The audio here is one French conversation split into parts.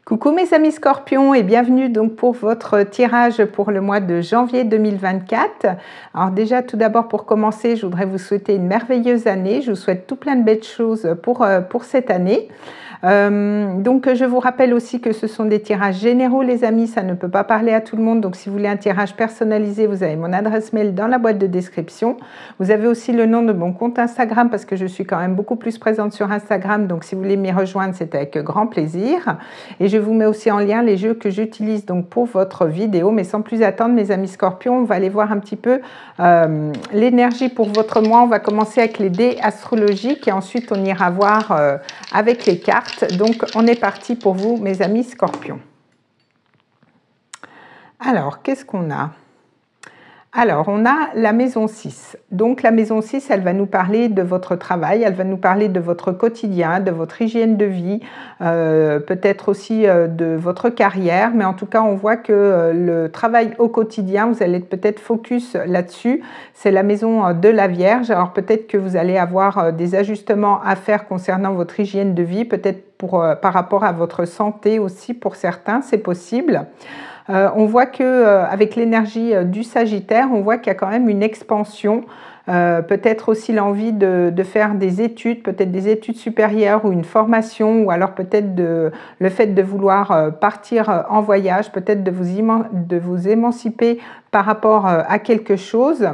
Coucou mes amis scorpions et bienvenue donc pour votre tirage pour le mois de janvier 2024. Alors déjà tout d'abord pour commencer, je voudrais vous souhaiter une merveilleuse année. Je vous souhaite tout plein de belles choses pour cette année. Donc je vous rappelle aussi que ce sont des tirages généraux les amis, ça ne peut pas parler à tout le monde, donc si vous voulez un tirage personnalisé, vous avez mon adresse mail dans la boîte de description. Vous avez aussi le nom de mon compte Instagram parce que je suis quand même beaucoup plus présente sur Instagram, donc si vous voulez m'y rejoindre, c'est avec grand plaisir. Et je vous mets aussi en lien les jeux que j'utilise donc pour votre vidéo, mais sans plus attendre mes amis scorpions, on va aller voir un petit peu l'énergie pour votre mois. On va commencer avec les dés astrologiques et ensuite on ira voir avec les cartes. Donc, on est parti pour vous, mes amis scorpions. Alors, qu'est-ce qu'on a? Alors, on a la maison 6. Donc, la maison 6, elle va nous parler de votre travail, elle va nous parler de votre quotidien, de votre hygiène de vie, peut-être aussi de votre carrière. Mais en tout cas, on voit que le travail au quotidien, vous allez peut-être focus là-dessus. C'est la maison de la Vierge. Alors, peut-être que vous allez avoir des ajustements à faire concernant votre hygiène de vie, peut-être par rapport à votre santé aussi pour certains, c'est possible. On voit qu'avec l'énergie du Sagittaire, on voit qu'il y a quand même une expansion, peut-être aussi l'envie de faire des études, peut-être des études supérieures ou une formation, ou alors peut-être le fait de vouloir partir en voyage, peut-être de vous émanciper par rapport à quelque chose.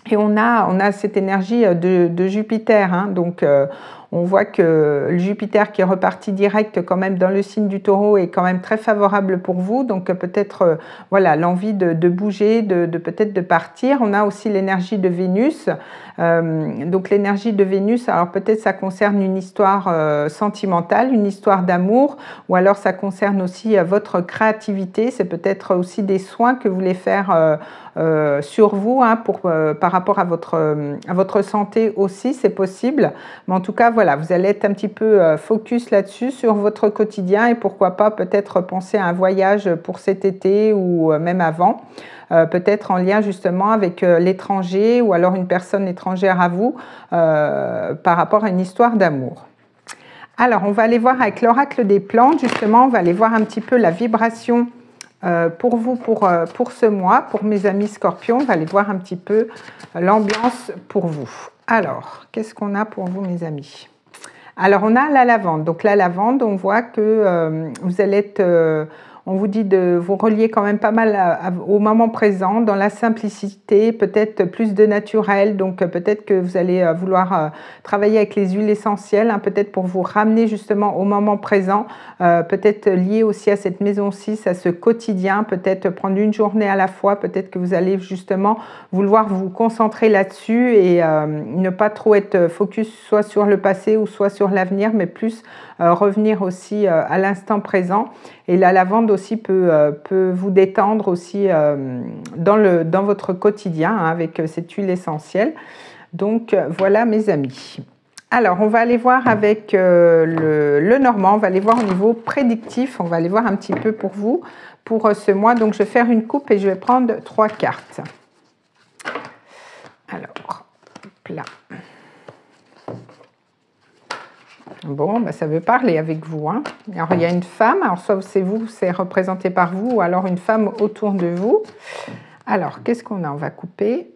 Et on a cette énergie de Jupiter, hein, donc on voit que le Jupiter qui est reparti direct quand même dans le signe du Taureau est quand même très favorable pour vous, donc peut-être voilà l'envie de bouger, peut-être de partir. On a aussi l'énergie de Vénus, donc l'énergie de Vénus, alors peut-être ça concerne une histoire sentimentale, une histoire d'amour, ou alors ça concerne aussi votre créativité, c'est peut-être aussi des soins que vous voulez faire sur vous, hein, par rapport à votre santé aussi, c'est possible. Mais en tout cas, voilà, vous allez être un petit peu focus là-dessus, sur votre quotidien et pourquoi pas peut-être penser à un voyage pour cet été ou même avant. Peut-être en lien justement avec l'étranger ou alors une personne étrangère à vous par rapport à une histoire d'amour. Alors, on va aller voir avec l'oracle des plantes, justement, on va aller voir un petit peu la vibration pour vous, pour ce mois, pour mes amis scorpions. On va aller voir un petit peu l'ambiance pour vous. Alors, qu'est-ce qu'on a pour vous, mes amis? Alors, on a la lavande. Donc, la lavande, on voit que vous allez être... on vous dit de vous relier quand même pas mal au moment présent, dans la simplicité, peut-être plus de naturel. Donc, peut-être que vous allez vouloir travailler avec les huiles essentielles, hein, peut-être pour vous ramener justement au moment présent, peut-être lié aussi à cette maison 6, à ce quotidien, peut-être prendre une journée à la fois, peut-être que vous allez justement vouloir vous concentrer là-dessus et ne pas trop être focus soit sur le passé ou soit sur l'avenir, mais plus revenir aussi à l'instant présent. Et la lavande aussi peut vous détendre aussi dans votre quotidien, hein, avec cette huile essentielle. Donc voilà mes amis. Alors on va aller voir avec le normand, on va aller voir au niveau prédictif, on va aller voir un petit peu pour vous, pour ce mois. Donc je vais faire une coupe et je vais prendre 3 cartes. Alors, hop là. Bon, bah ça veut parler avec vous, hein. Alors, il y a une femme, alors soit c'est vous, c'est représenté par vous, ou alors une femme autour de vous. Alors, qu'est-ce qu'on a? On va couper.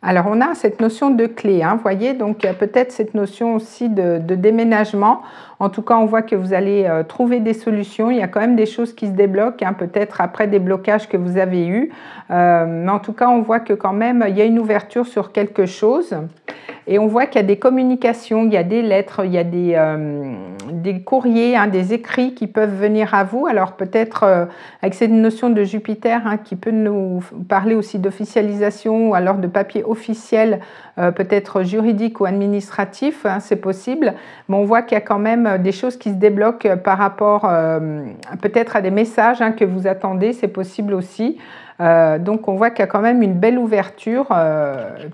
Alors, on a cette notion de clé, hein, vous voyez, donc il y a peut-être cette notion aussi de déménagement. En tout cas, on voit que vous allez trouver des solutions. Il y a quand même des choses qui se débloquent, hein, peut-être après des blocages que vous avez eus. Mais en tout cas, on voit que quand même, il y a une ouverture sur quelque chose. Et on voit qu'il y a des communications, il y a des lettres, il y a des courriers, hein, des écrits qui peuvent venir à vous. Alors peut-être avec cette notion de Jupiter, hein, qui peut nous parler aussi d'officialisation ou alors de papier officiel, peut-être juridique ou administratif, hein, c'est possible. Mais on voit qu'il y a quand même des choses qui se débloquent par rapport peut-être à des messages, hein, que vous attendez, c'est possible aussi. Donc on voit qu'il y a quand même une belle ouverture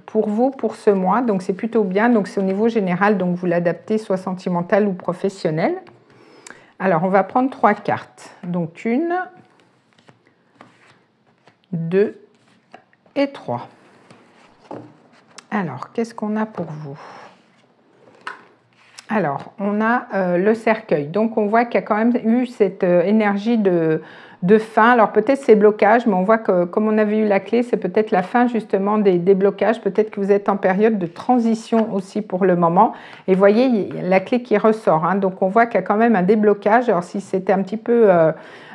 pour vous pour ce mois, donc c'est plutôt bien. Donc c'est au niveau général, donc vous l'adaptez soit sentimental ou professionnel. Alors on va prendre 3 cartes, donc 1, 2 et 3. Alors qu'est-ce qu'on a pour vous? Alors, on a le cercueil. Donc, on voit qu'il y a quand même eu cette énergie de fin. Alors, peut-être ces blocages, mais on voit que comme on avait eu la clé, c'est peut-être la fin justement des blocages. Peut-être que vous êtes en période de transition aussi pour le moment. Et vous voyez, il y a la clé qui ressort. Hein. Donc, on voit qu'il y a quand même un déblocage. Alors, si c'était un petit peu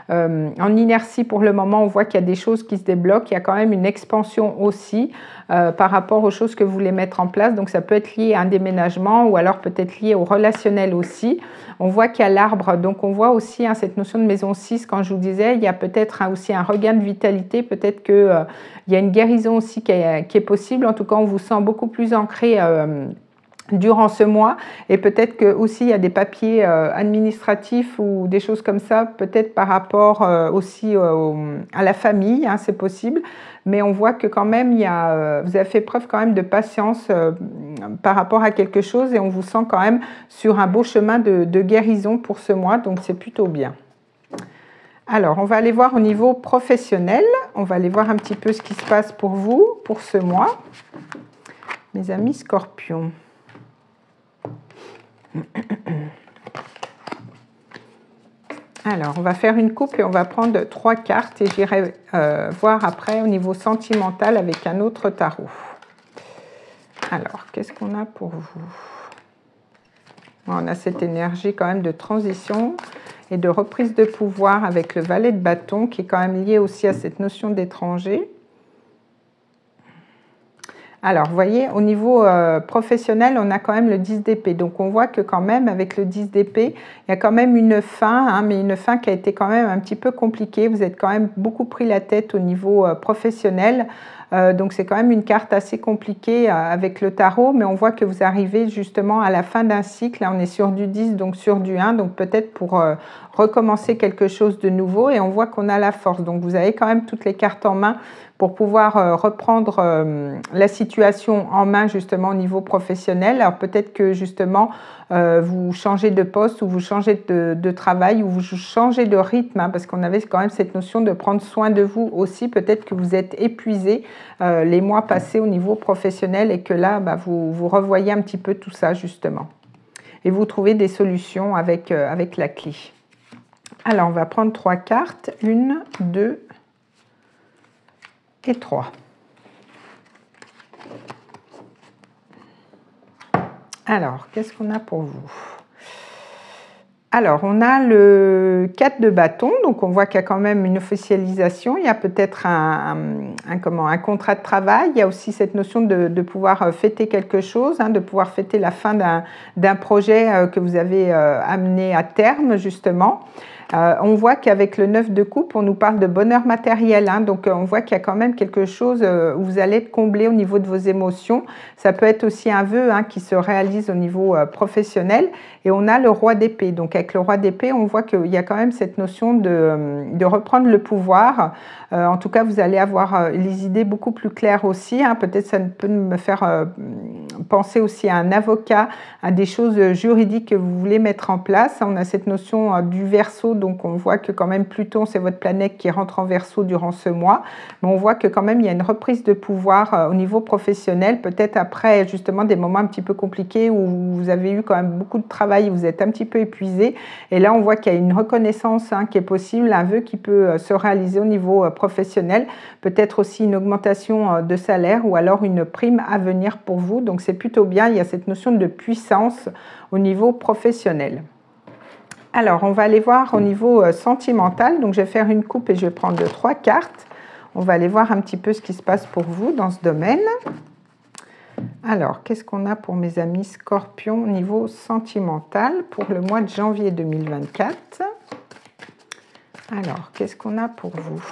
en inertie pour le moment, on voit qu'il y a des choses qui se débloquent. Il y a quand même une expansion aussi par rapport aux choses que vous voulez mettre en place. Donc, ça peut être lié à un déménagement ou alors peut-être lié au relationnel aussi. On voit qu'il y a l'arbre. Donc, on voit aussi cette notion de maison 6, quand je vous disais, il y a peut-être aussi un regain de vitalité. Peut-être qu'il y a une guérison aussi qui est possible. En tout cas, on vous sent beaucoup plus ancré durant ce mois, et peut-être que aussi il y a des papiers administratifs ou des choses comme ça, peut-être par rapport aussi à la famille, hein, c'est possible, mais on voit que quand même vous avez fait preuve quand même de patience par rapport à quelque chose, et on vous sent quand même sur un beau chemin de guérison pour ce mois, donc c'est plutôt bien. Alors, on va aller voir au niveau professionnel, on va aller voir un petit peu ce qui se passe pour vous, pour ce mois, mes amis Scorpions. Alors, on va faire une coupe et on va prendre 3 cartes et j'irai voir après au niveau sentimental avec un autre tarot. Alors, qu'est-ce qu'on a pour vous? On a cette énergie quand même de transition et de reprise de pouvoir avec le valet de bâton qui est quand même lié aussi à cette notion d'étranger. Alors, vous voyez, au niveau professionnel, on a quand même le 10 d'épée. Donc, on voit que quand même, avec le 10 d'épée, il y a quand même une fin, hein, mais une fin qui a été quand même un petit peu compliquée. Vous êtes quand même beaucoup pris la tête au niveau professionnel. Donc, c'est quand même une carte assez compliquée avec le tarot, mais on voit que vous arrivez justement à la fin d'un cycle. Là, on est sur du 10, donc sur du 1, donc peut-être pour recommencer quelque chose de nouveau. Et on voit qu'on a la force. Donc, vous avez quand même toutes les cartes en main pour pouvoir reprendre la situation en main justement au niveau professionnel. Alors peut-être que justement vous changez de poste ou vous changez de travail ou vous changez de rythme, hein, parce qu'on avait quand même cette notion de prendre soin de vous aussi. Peut-être que vous êtes épuisé les mois passés au niveau professionnel et que là vous revoyez un petit peu tout ça justement. Et vous trouvez des solutions avec la clé. Alors on va prendre 3 cartes, 1, 2 et 3. Alors, qu'est-ce qu'on a pour vous? Alors, on a le 4 de bâton, donc on voit qu'il y a quand même une officialisation, il y a peut-être un contrat de travail, il y a aussi cette notion de pouvoir fêter quelque chose, hein, de pouvoir fêter la fin d'un projet que vous avez amené à terme, justement. On voit qu'avec le 9 de coupe, on nous parle de bonheur matériel. Hein, donc, on voit qu'il y a quand même quelque chose où vous allez être comblé au niveau de vos émotions. Ça peut être aussi un vœu qui se réalise au niveau professionnel. Et on a le roi d'épée. Donc, avec le roi d'épée, on voit qu'il y a quand même cette notion de reprendre le pouvoir. En tout cas, vous allez avoir les idées beaucoup plus claires aussi. Hein. Peut-être ça peut me faire penser aussi à un avocat, à des choses juridiques que vous voulez mettre en place. On a cette notion du Verseau. Donc, on voit que quand même Pluton, c'est votre planète qui rentre en Verseau durant ce mois. Mais on voit que quand même, il y a une reprise de pouvoir au niveau professionnel, peut-être après justement des moments un petit peu compliqués où vous avez eu quand même beaucoup de travail, vous êtes un petit peu épuisé. Et là, on voit qu'il y a une reconnaissance qui est possible, un vœu qui peut se réaliser au niveau professionnel. Peut-être aussi une augmentation de salaire ou alors une prime à venir pour vous. Donc, c'est plutôt bien. Il y a cette notion de puissance au niveau professionnel. Alors, on va aller voir au niveau sentimental. Donc, je vais faire une coupe et je vais prendre 3 cartes. On va aller voir un petit peu ce qui se passe pour vous dans ce domaine. Alors, qu'est-ce qu'on a pour mes amis Scorpions au niveau sentimental pour le mois de janvier 2024? Alors, qu'est-ce qu'on a pour vous?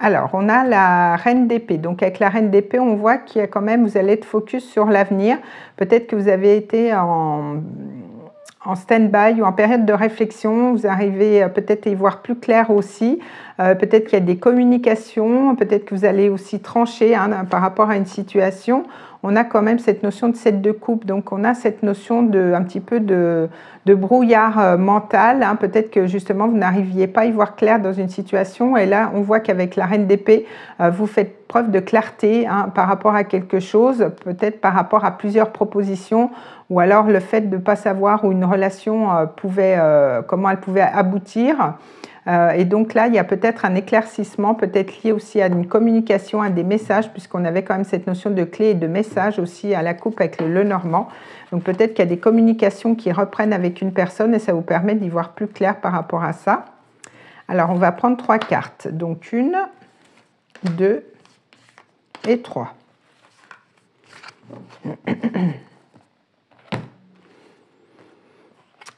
Alors, on a la reine d'épée. Donc, avec la reine d'épée, on voit qu'il y a quand même, vous allez être focus sur l'avenir. Peut-être que vous avez été en stand-by ou en période de réflexion. Vous arrivez peut-être à y voir plus clair aussi. peut-être qu'il y a des communications, peut-être que vous allez aussi trancher par rapport à une situation. On a quand même cette notion de 7 de coupe, donc on a cette notion de un petit peu de brouillard mental. Peut-être que justement vous n'arriviez pas à y voir clair dans une situation, et là on voit qu'avec la reine d'épée, vous faites preuve de clarté par rapport à quelque chose, peut-être par rapport à plusieurs propositions, ou alors le fait de ne pas savoir où une relation comment elle pouvait aboutir. Et donc là, il y a peut-être un éclaircissement, peut-être lié aussi à une communication, à des messages, puisqu'on avait quand même cette notion de clé et de message aussi à la coupe avec le Lenormand. Donc peut-être qu'il y a des communications qui reprennent avec une personne et ça vous permet d'y voir plus clair par rapport à ça. Alors on va prendre 3 cartes. Donc 1, 2 et 3.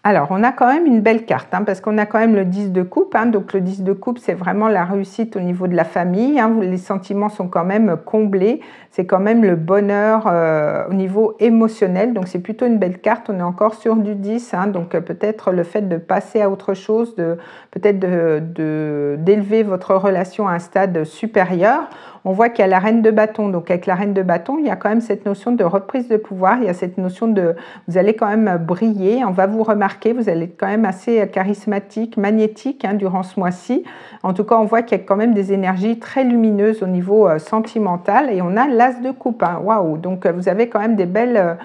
Alors, on a quand même une belle carte, parce qu'on a quand même le 10 de coupe. Donc, le 10 de coupe, c'est vraiment la réussite au niveau de la famille. Les sentiments sont quand même comblés. C'est quand même le bonheur au niveau émotionnel. Donc, c'est plutôt une belle carte. On est encore sur du 10. Donc, peut-être le fait de passer à autre chose, peut-être d'élever votre relation à un stade supérieur. On voit qu'il y a la reine de bâton. Donc, avec la reine de bâton, il y a quand même cette notion de reprise de pouvoir. Il y a cette notion de... Vous allez quand même briller. On va vous remarquer. Vous allez être quand même assez charismatique, magnétique durant ce mois-ci. En tout cas, on voit qu'il y a quand même des énergies très lumineuses au niveau sentimental. Et on a l'as de coupe. Waouh! Donc, vous avez quand même des belles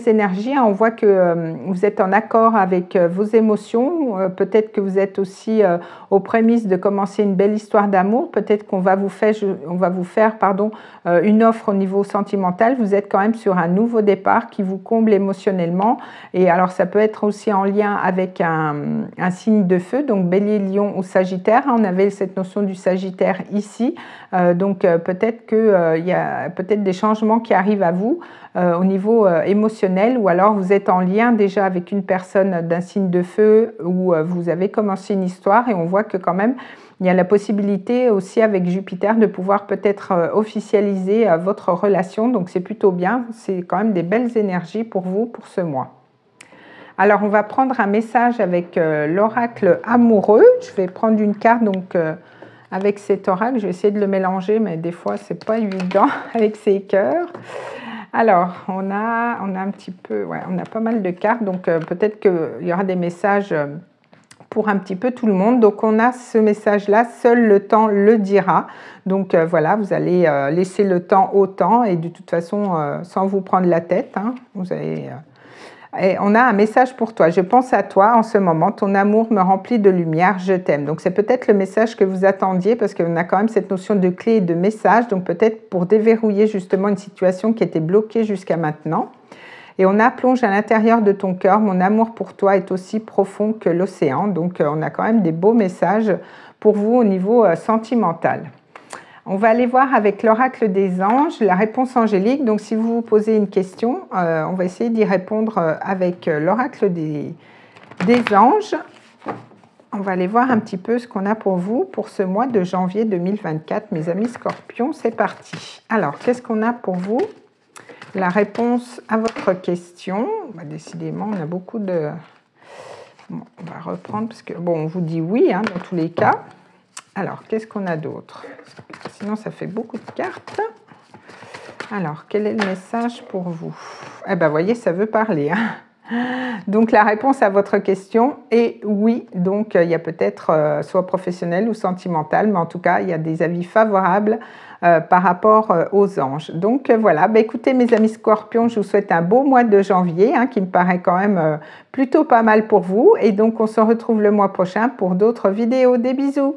énergies. On voit que vous êtes en accord avec vos émotions. Peut-être que vous êtes aussi aux prémices de commencer une belle histoire d'amour. Peut-être qu'on va vous faire, une offre au niveau sentimental. Vous êtes quand même sur un nouveau départ qui vous comble émotionnellement. Et alors, ça peut être aussi en lien avec un signe de feu, donc Bélier, Lion ou Sagittaire. On avait cette notion du Sagittaire ici. Donc, peut-être qu'il y a peut-être des changements qui arrivent à vous au niveau émotionnel, ou alors vous êtes en lien déjà avec une personne d'un signe de feu, où vous avez commencé une histoire, et on voit que quand même il y a la possibilité aussi avec Jupiter de pouvoir peut-être officialiser votre relation. Donc c'est plutôt bien, c'est quand même des belles énergies pour vous pour ce mois. Alors on va prendre un message avec l'oracle amoureux. Je vais prendre une carte donc avec cet oracle, je vais essayer de le mélanger, mais des fois c'est pas évident avec ces cœurs. Alors, on a un petit peu, on a pas mal de cartes, donc peut-être qu'il y aura des messages pour un petit peu tout le monde. Donc, on a ce message-là, seul le temps le dira. Donc, voilà, vous allez laisser le temps au temps, et de toute façon, sans vous prendre la tête, vous allez... Et on a un message pour toi. Je pense à toi en ce moment. Ton amour me remplit de lumière. Je t'aime. Donc, c'est peut-être le message que vous attendiez, parce qu'on a quand même cette notion de clé et de message. Donc, peut-être pour déverrouiller justement une situation qui était bloquée jusqu'à maintenant. Et on a plonge à l'intérieur de ton cœur. Mon amour pour toi est aussi profond que l'océan. Donc, on a quand même des beaux messages pour vous au niveau sentimental. On va aller voir avec l'oracle des anges, la réponse angélique. Donc, si vous vous posez une question, on va essayer d'y répondre avec l'oracle des anges. On va aller voir un petit peu ce qu'on a pour vous pour ce mois de janvier 2024. Mes amis scorpions, c'est parti. Alors, qu'est-ce qu'on a pour vous? La réponse à votre question. Décidément, on a beaucoup de... Bon, on va reprendre parce que, bon, on vous dit oui, dans tous les cas. Alors, qu'est-ce qu'on a d'autre? Sinon, ça fait beaucoup de cartes. Alors, quel est le message pour vous? Eh bien, voyez, ça veut parler. Donc, la réponse à votre question est oui. Donc, il y a peut-être soit professionnel ou sentimental, mais en tout cas, il y a des avis favorables par rapport aux anges. Donc, voilà. Écoutez, mes amis scorpions, je vous souhaite un beau mois de janvier, qui me paraît quand même plutôt pas mal pour vous. Et donc, on se retrouve le mois prochain pour d'autres vidéos. Des bisous!